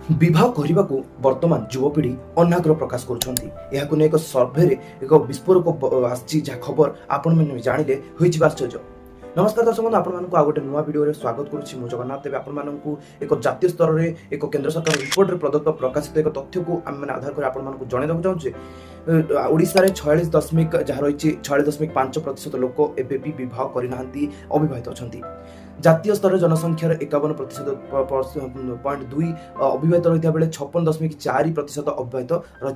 विवाह करने बर्तमान युवपीढ़ी अनाग्रह प्रकाश कर एक सर्भे एक विस्फोरक आसी खबर आपण मैंने जानिले आश्चर्य। नमस्कार दर्शक बंधु, आपको गोटे नुआ वीडियो स्वागत करुच्ची मु जगन्नाथ। तेज आपको एक जातीय स्तर में एक केन्द्र सरकार रिपोर्ट में प्रदत्त प्रकाशित एक तथ्य को आम मैंने आधार कर आपको जनवाक चाहूँचे। ओडिशा रे 46 जहाँ रही 46.5% लोक एबे भी विवाह करना अविवाहित अच्छा। जातीय स्तर में जनसंख्यार 51.2% अविवाहित रही बेले 56.4% अविवाहित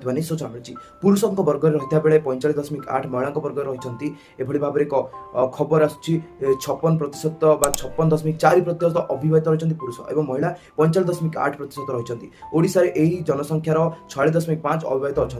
रही सूचना मिली। पुरुष वर्ग रही बेले 45.8 महिला वर्ग रही भाव में एक खबर आसूँ। 56% बा 56.4% अविवाहित रही पुरुष और महिला 45.8% रही। ओडिशा रे एही जनसंख्यार 46.5 अविवाहित अच्छा।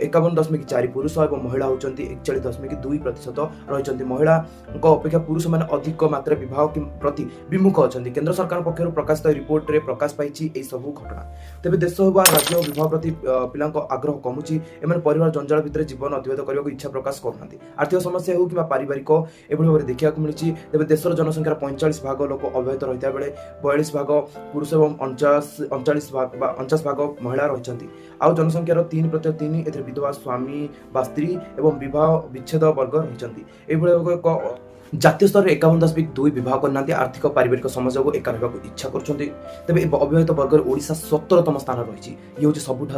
51.4 पुरुष और महिला होती 41.2% रही। महिला अपेक्षा पुरुष मैंने अधिक मात्रा विवाह प्रति विमुख अच्छा। केन्द्र सरकार पक्षर प्रकाशित रिपोर्ट रे प्रकाश पाई सबू घटना। तेज देश होगा राज्य विवाह प्रति पिला आग्रह कमुची। एम परिवार जंजाल भितर जीवन अतिबाहित करने को इच्छा प्रकाश करना। आर्थिक समस्या हो कि पारिवारिक एभली भाव देखा मिली। तेज देशर जनसंख्यार 45 भाग लोक अविवाहित रही बेले 42 भाग पुरुष और 39 भाग महिला रही। आउ जनसंख्यार 3% विधवा स्वामी बा स्त्री एवं विवाह विच्छेद वर्ग रही। जातीय स्तर में 51.2 विवाह करना आर्थिक पारिवारिक समस्या को एका रहा इच्छा कर। तेज अविवाहित वर्ग ओडिशा 17तम स्थान रही। ये हूँ सबुठ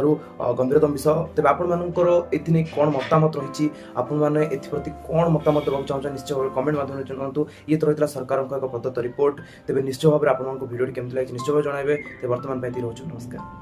गंभीरतम विषय। तेज आपने कौन मतामत रही, आपने एप्रति कौन मतामत देवाक चाहूँ निश्चय भाव कमेंट माध्यम जनातु। ये तो रही सरकार एक प्रदत्त रिपोर्ट। तेज निश्चय भाव में आपको भिडियो केमती लगी निश्चय भाव जनइबे। बर्तमान रोच नमस्कार।